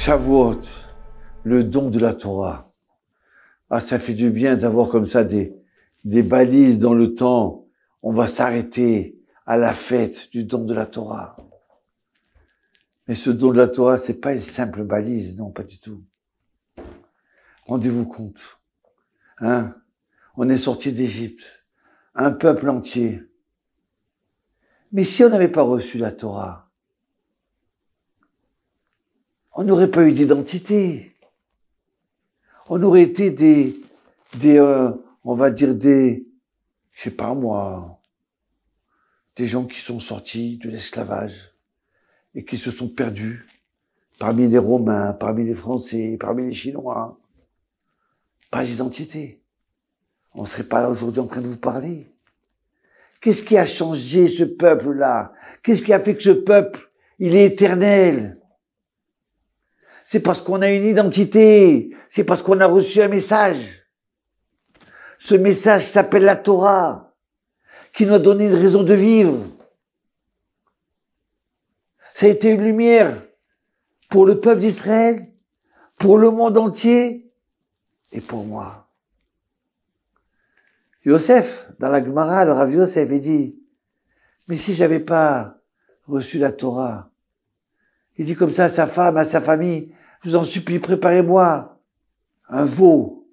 Shavuot, le don de la Torah. Ah, ça fait du bien d'avoir comme ça des balises dans le temps. On va s'arrêter à la fête du don de la Torah. Mais ce don de la Torah, c'est pas une simple balise, non, pas du tout. Rendez-vous compte, hein? On est sorti d'Égypte, un peuple entier. Mais si on n'avait pas reçu la Torah, on n'aurait pas eu d'identité. On aurait été on va dire je sais pas moi, des gens qui sont sortis de l'esclavage et qui se sont perdus parmi les Romains, parmi les Français, parmi les Chinois. Pas d'identité. On serait pas là aujourd'hui en train de vous parler. Qu'est-ce qui a changé ce peuple-là? Qu'est-ce qui a fait que ce peuple, il est éternel? C'est parce qu'on a une identité. C'est parce qu'on a reçu un message. Ce message s'appelle la Torah, qui nous a donné une raison de vivre. Ça a été une lumière pour le peuple d'Israël, pour le monde entier et pour moi. Yosef, dans la Gemara, le Rav Yosef, il dit, mais si j'avais pas reçu la Torah, il dit comme ça à sa femme, à sa famille, je vous en supplie, préparez-moi un veau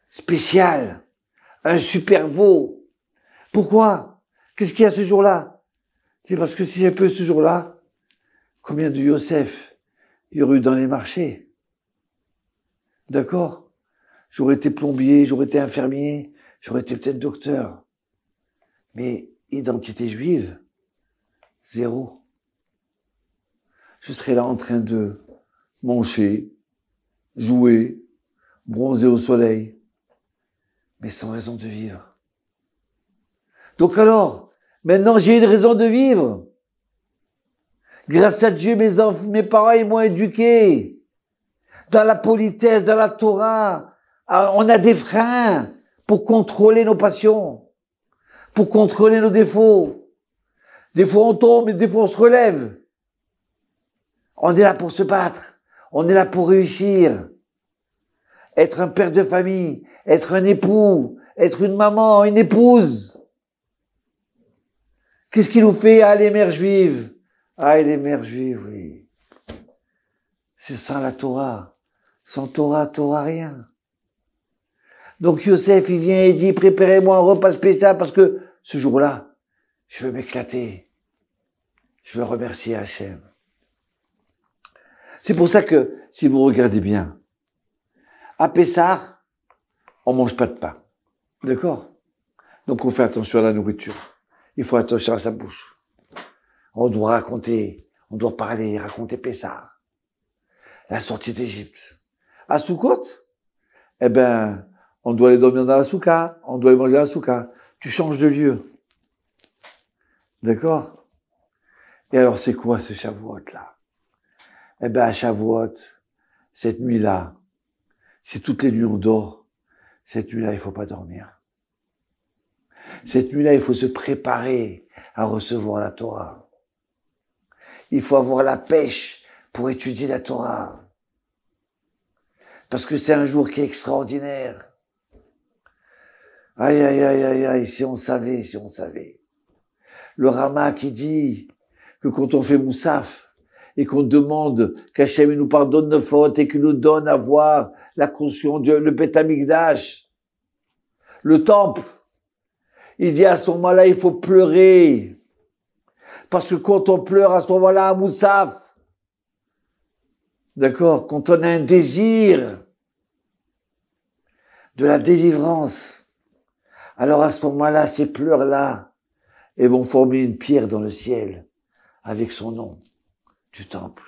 spécial, un super veau. Pourquoi? Qu'est-ce qu'il y a ce jour-là? C'est parce que si j'ai peu ce jour-là, combien de Yosef il y aurait eu dans les marchés? D'accord? J'aurais été plombier, j'aurais été infirmier, j'aurais été peut-être docteur. Mais identité juive, zéro. Je serais là en train de manger, jouer, bronzer au soleil, mais sans raison de vivre. Donc alors, maintenant j'ai une raison de vivre. Grâce à Dieu, mes parents ils m'ont éduqué dans la politesse, dans la Torah. On a des freins pour contrôler nos passions, pour contrôler nos défauts. Des fois on tombe et des fois on se relève. On est là pour se battre. On est là pour réussir. Être un père de famille, être un époux, être une maman, une épouse. Qu'est-ce qui nous fait? Ah, les mères juives. Ah, les mères juives, oui. C'est sans la Torah. Sans Torah, Torah rien. Donc Yosef, il vient et dit, préparez-moi un repas spécial parce que ce jour-là, je veux m'éclater. Je veux remercier Hachem. C'est pour ça que, si vous regardez bien, à Pessah, on mange pas de pain. D'accord? Donc on fait attention à la nourriture. Il faut attention à sa bouche. On doit raconter, on doit parler, raconter Pessah. La sortie d'Égypte. À Soukot, eh ben, on doit aller dormir dans la souka, on doit aller manger à la souka. Tu changes de lieu. D'accord? Et alors, c'est quoi ce Shavuot-là? Eh ben, à Shavuot, cette nuit-là, si toutes les nuits on dort, cette nuit-là, il faut pas dormir. Cette nuit-là, il faut se préparer à recevoir la Torah. Il faut avoir la pêche pour étudier la Torah. Parce que c'est un jour qui est extraordinaire. Aïe, aïe, aïe, aïe, aïe, si on savait, si on savait. Le Rama qui dit que quand on fait Moussaf et qu'on demande qu'Hachem nous pardonne nos fautes et qu'il nous donne à voir la conscience de le Beth Amikdash, le temple, il dit à ce moment-là, il faut pleurer. Parce que quand on pleure à ce moment-là, à Moussaf, d'accord, quand on a un désir de la délivrance, alors à ce moment-là, ces pleurs-là, elles vont former une pierre dans le ciel avec son nom du temple.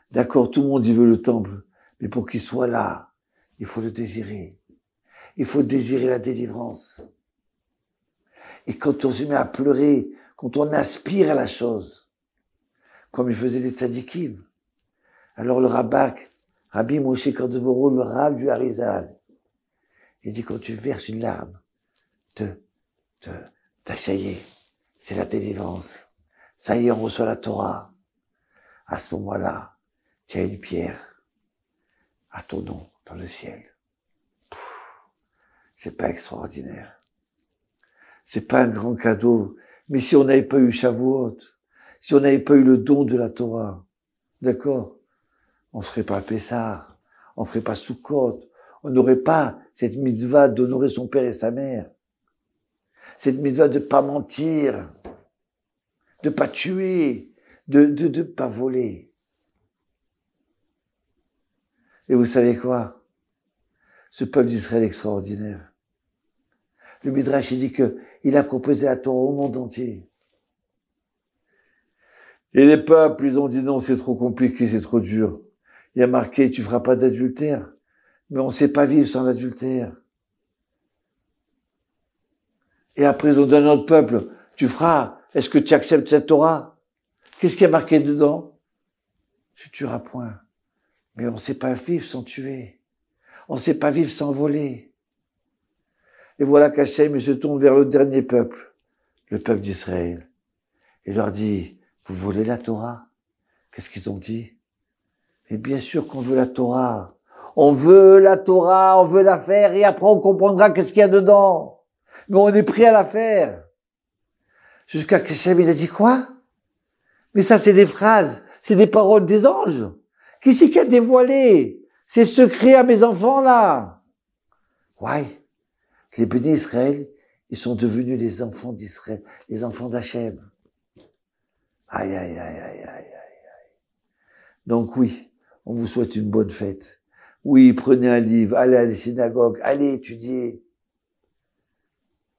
D'accord, tout le monde y veut le temple, mais pour qu'il soit là, il faut le désirer. Il faut désirer la délivrance. Et quand on se met à pleurer, quand on aspire à la chose, comme il faisait les tzadikim, alors le Rabbi Moshe Cordovero, le Rav du Harizal, il dit quand tu verses une larme, ça y est, c'est la délivrance. Ça y est, on reçoit la Torah. À ce moment-là, tu as une pierre à ton nom dans le ciel. C'est pas extraordinaire. C'est pas un grand cadeau. Mais si on n'avait pas eu Shavuot, si on n'avait pas eu le don de la Torah, d'accord, on ferait pas Pessah, on ferait pas Sukkot, on n'aurait pas cette mitzvah d'honorer son père et sa mère, cette mitzvah de pas mentir, de pas tuer, de pas voler. Et vous savez quoi? Ce peuple d'Israël est extraordinaire. Le Midrash, il dit que il a proposé la Torah au monde entier. Et les peuples, ils ont dit non, c'est trop compliqué, c'est trop dur. Il y a marqué, tu feras pas d'adultère. Mais on sait pas vivre sans l'adultère. Et après, ils ont donné à notre peuple, tu feras, est-ce que tu acceptes cette Torah? Qu'est-ce qui est marqué dedans? Tu tueras point. Mais on sait pas vivre sans tuer. On sait pas vivre sans voler. Et voilà qu'Hachem se tourne vers le dernier peuple, le peuple d'Israël. Il leur dit, vous volez la Torah? Qu'est-ce qu'ils ont dit? Et bien sûr qu'on veut la Torah. On veut la Torah, on veut la faire, et après on comprendra qu'est-ce qu'il y a dedans. Mais on est prêt à la faire. Jusqu'à qu'Hachem, il a dit quoi? Mais ça, c'est des phrases, c'est des paroles des anges. Qui c'est qui a dévoilé ces secrets à mes enfants, là? Ouais. Les bénis Israël, ils sont devenus les enfants d'Israël, les enfants d'Hachem. Aïe, aïe, aïe, aïe, aïe, aïe. Donc oui, on vous souhaite une bonne fête. Oui, prenez un livre, allez à la synagogue, allez étudier.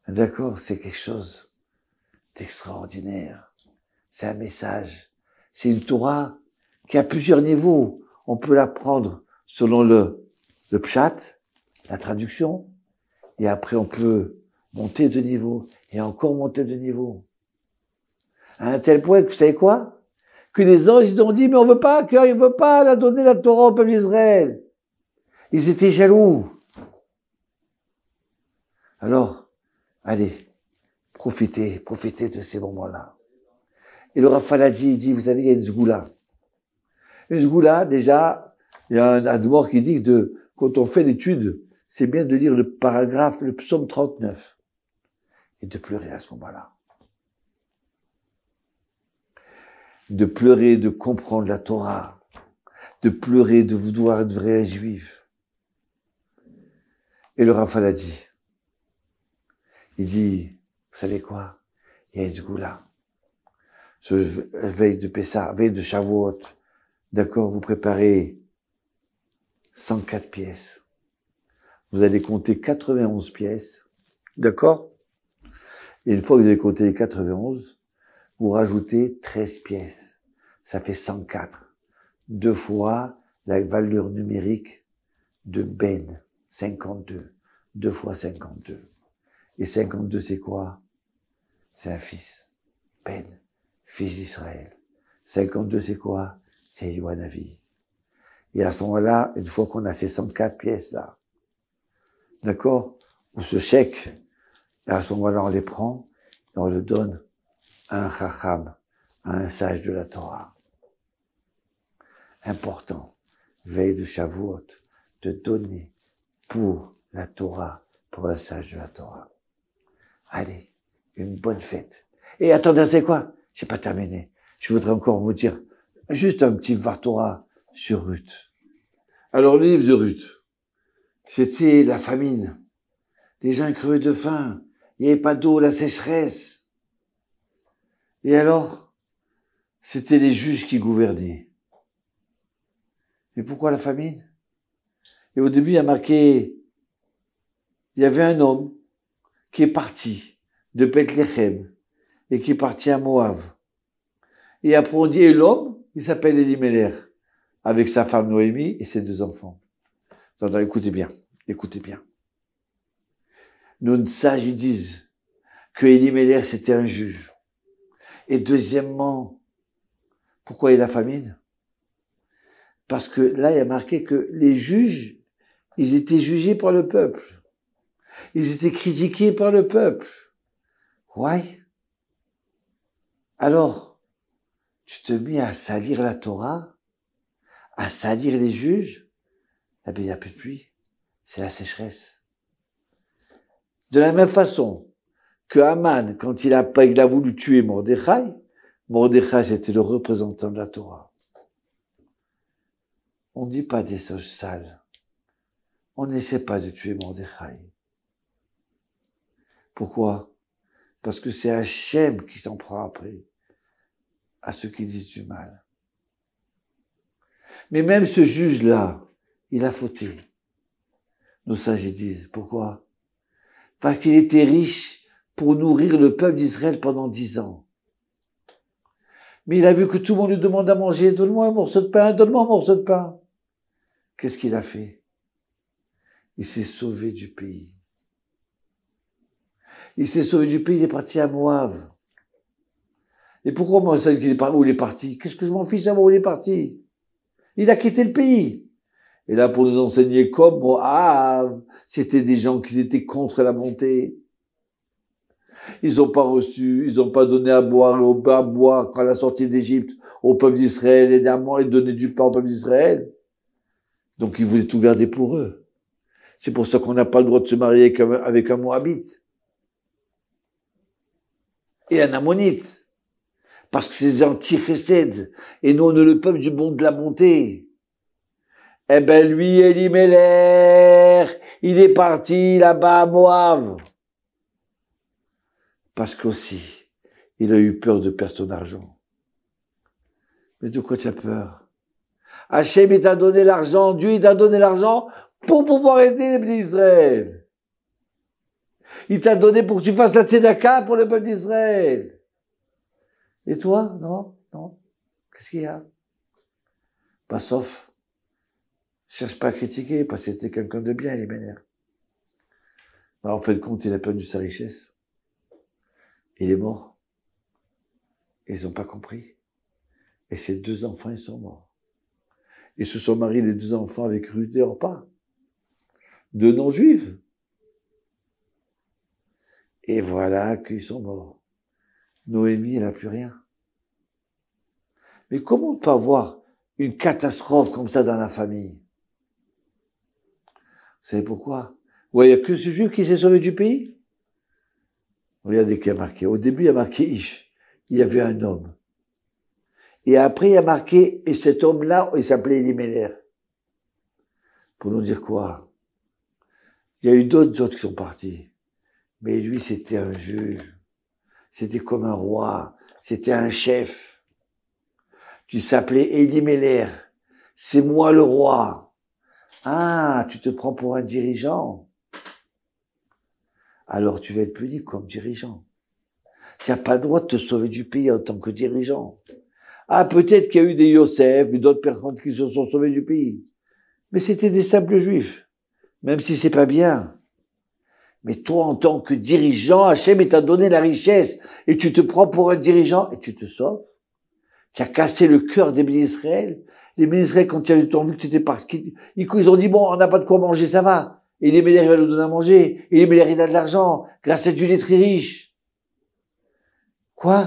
D'accord, c'est quelque chose d'extraordinaire. C'est un message. C'est une Torah qui a plusieurs niveaux. On peut l'apprendre selon le pshat, la traduction, et après on peut monter de niveau, et encore monter de niveau. À un tel point que, vous savez quoi? Que les anges, ils ont dit, mais on veut pas la donner la Torah au peuple d'Israël. Ils étaient jaloux. Alors, allez, profitez de ces moments-là. Et le Rafal a dit, vous savez, il y a une zgoula. Une zgoula, déjà, il y a un admor qui dit que quand on fait l'étude, c'est bien de lire le paragraphe, le psaume 39, et de pleurer à ce moment-là. De pleurer, de comprendre la Torah, de pleurer, de vouloir être vrai juif. Et le Rafal a dit, il dit, vous savez quoi? Il y a une zgoula. Veille de Pessah, veille de Shavuot, d'accord, vous préparez 104 pièces. Vous allez compter 91 pièces, d'accord? Et une fois que vous avez compté les 91, vous rajoutez 13 pièces. Ça fait 104. 2 fois la valeur numérique de Ben, 52. 2 fois 52. Et 52, c'est quoi? C'est un fils. Ben, fils d'Israël. 52, c'est quoi? C'est Yohanavi. Et à ce moment-là, une fois qu'on a ces 104 pièces-là, d'accord? Ou ce chèque, et à ce moment-là, on les prend et on le donne à un chacham, à un sage de la Torah. Important, veille de Shavuot, de donner pour la Torah, pour un sage de la Torah. Allez, une bonne fête. Et attendez, c'est quoi? J'ai pas terminé. Je voudrais encore vous dire juste un petit Vartora sur Ruth. Alors, le livre de Ruth, c'était la famine. Les gens crevaient de faim. Il n'y avait pas d'eau, la sécheresse. Et alors, c'était les juges qui gouvernaient. Mais pourquoi la famine? Et au début, il y a marqué, il y avait un homme qui est parti de Bethléem et qui est parti à Moab. Et après, on dit, et l'homme, il s'appelle Elimelech, avec sa femme Noémie et ses 2 enfants. Attends, écoutez bien. Nos sages, ils disent que Elimelech, c'était un juge. Et deuxièmement, pourquoi il y a la famine? Parce que là, il y a marqué que les juges, ils étaient jugés par le peuple. Ils étaient critiqués par le peuple. Ouais. Alors, tu te mets à salir la Torah, à salir les juges, eh bien, il n'y a plus de pluie. C'est la sécheresse. De la même façon que Haman, quand il a voulu tuer Mordechai, Mordechai, c'était le représentant de la Torah. On ne dit pas des choses sales. On n'essaie pas de tuer Mordechai. Pourquoi? Parce que c'est Hachem qui s'en prend après à ceux qui disent du mal. Mais même ce juge-là, il a fauté. Nos sages disent. Pourquoi? Parce qu'il était riche pour nourrir le peuple d'Israël pendant 10 ans. Mais il a vu que tout le monde lui demande à manger. Donne-moi un morceau de pain, donne-moi un morceau de pain. Qu'est-ce qu'il a fait? Il s'est sauvé du pays. Il s'est sauvé du pays, il est parti à Moab. Et pourquoi moi, ça, où il est parti? Qu'est-ce que je m'en fiche de savoir où il est parti? Il a quitté le pays. Et là, pour nous enseigner comme Moab, c'était des gens qui étaient contre la montée. Ils n'ont pas reçu, ils n'ont pas donné à boire quand la sortie d'Égypte au peuple d'Israël et donné du pain au peuple d'Israël. Donc, ils voulaient tout garder pour eux. C'est pour ça qu'on n'a pas le droit de se marier avec un Moabite. Et un Ammonite. Parce que c'est des anti-chesed. Et nous, on est le peuple du monde de la montée. Eh ben, lui, Elimelech, il est parti là-bas à Moab. Parce qu'aussi, il a eu peur de perdre son argent. Mais de quoi tu as peur? Hachem, il t'a donné l'argent, Dieu, il t'a donné l'argent pour pouvoir aider les peuples d'Israël. Il t'a donné pour que tu fasses la tzedaka pour le peuple d'Israël. Et toi? Non? Non? Qu'est-ce qu'il y a? Pas sauf. Cherche pas à critiquer, parce que c'était quelqu'un de bien, les ménères. En fait, compte, il a perdu sa richesse. Il est mort. Ils n'ont pas compris. Et ses 2 enfants, ils sont morts. Ils se sont mariés, les 2 enfants, avec Ruth et Orpa. 2 non-juifs. Et voilà qu'ils sont morts. Noémie, elle n'a plus rien. Mais comment on peut avoir une catastrophe comme ça dans la famille? Vous savez pourquoi? Ouais, il n'y a que ce juif qui s'est sauvé du pays. Regardez qui a marqué. Au début, il y a marqué Ish. Il y avait un homme. Et après, il y a marqué, et cet homme-là, il s'appelait Elimelech. Pour nous dire quoi? Il y a eu d'autres qui sont partis. Mais lui, c'était un juge. C'était comme un roi. C'était un chef. Tu s'appelais Elimelech. C'est moi le roi. Ah, tu te prends pour un dirigeant. Alors tu vas être puni comme dirigeant. Tu n'as pas le droit de te sauver du pays en tant que dirigeant. Ah, peut-être qu'il y a eu des Yosef, d'autres personnes qui se sont sauvées du pays. Mais c'était des simples juifs. Même si c'est pas bien. Mais toi, en tant que dirigeant, Hachem t'a donné la richesse et tu te prends pour un dirigeant et tu te sauves. Tu as cassé le cœur des bénis d'Israël. Les bénis d'Israël, quand ils ont vu que tu étais parti, ils ont dit, bon, on n'a pas de quoi manger, ça va. Et les Médères, il va nous donner à manger. Et les Médères, il a de l'argent. Grâce à Dieu, il est très riche. Quoi?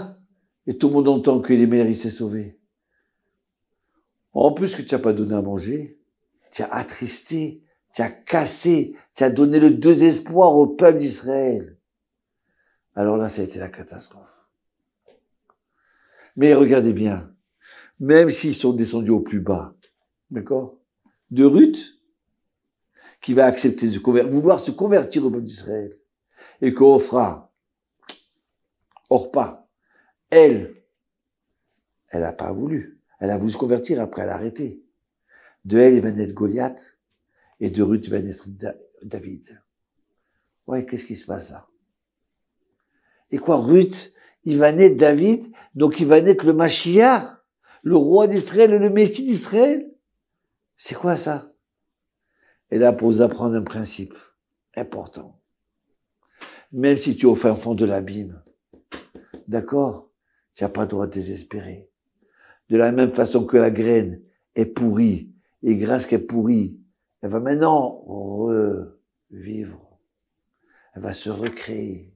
Et tout le monde entend que les Médères, il s'est sauvé. En plus que tu n'as pas donné à manger, tu as attristé, tu as cassé, tu as donné le désespoir au peuple d'Israël. Alors là, ça a été la catastrophe. Mais regardez bien, même s'ils sont descendus au plus bas, d'accord, de Ruth, qui va accepter de vouloir se convertir au peuple d'Israël, et qu'Ophra, Orpa, elle n'a pas voulu. Elle a voulu se convertir, après elle a arrêté. De elle, il va naître Goliath, et de Ruth, il va naître David. Ouais, qu'est-ce qui se passe là? Et quoi, Ruth, il va naître David, donc il va naître le Mashiach, le roi d'Israël et le Messie d'Israël? C'est quoi ça? Et là, pour vous apprendre un principe important. Même si tu es au fin fond de l'abîme, d'accord? Tu n'as pas le droit de désespérer. De la même façon que la graine est pourrie, et grâce qu'elle est pourrie, elle va maintenant revivre. Elle va se recréer.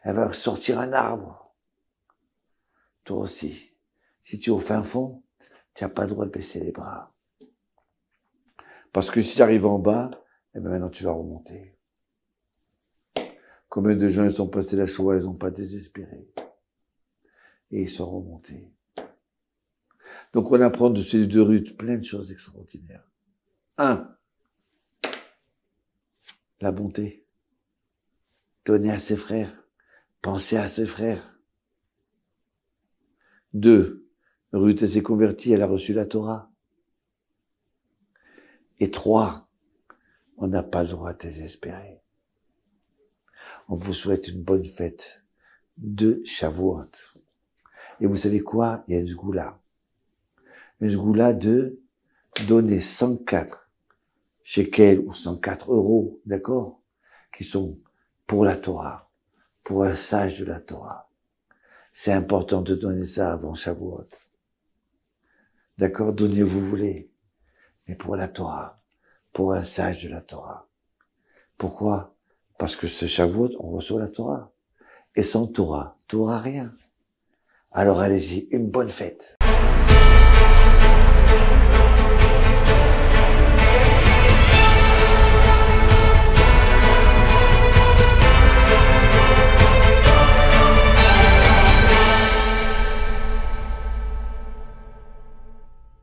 Elle va sortir un arbre. Toi aussi. Si tu es au fin fond, tu n'as pas le droit de baisser les bras. Parce que si j'arrive en bas, eh ben maintenant tu vas remonter. Combien de gens ils sont passés la Shoah, ils n'ont pas désespéré. Et ils sont remontés. Donc on apprend de ces deux Ruth plein de choses extraordinaires. 1. La bonté. Donner à ses frères. Penser à ses frères. 2. Ruth, elle s'est convertie, elle a reçu la Torah. Et 3. On n'a pas le droit de désespérer. On vous souhaite une bonne fête de Shavuot. Et vous savez quoi? Il y a une sgoula. Une sgoula de donner 104 shekels ou 104 euros, d'accord? Qui sont pour la Torah, pour un sage de la Torah. C'est important de donner ça avant Shavuot. D'accord? Donnez où vous voulez. Mais pour la Torah, pour un sage de la Torah. Pourquoi? Parce que ce Shavuot, on reçoit la Torah. Et sans Torah, tu n'auras rien. Alors allez-y, une bonne fête.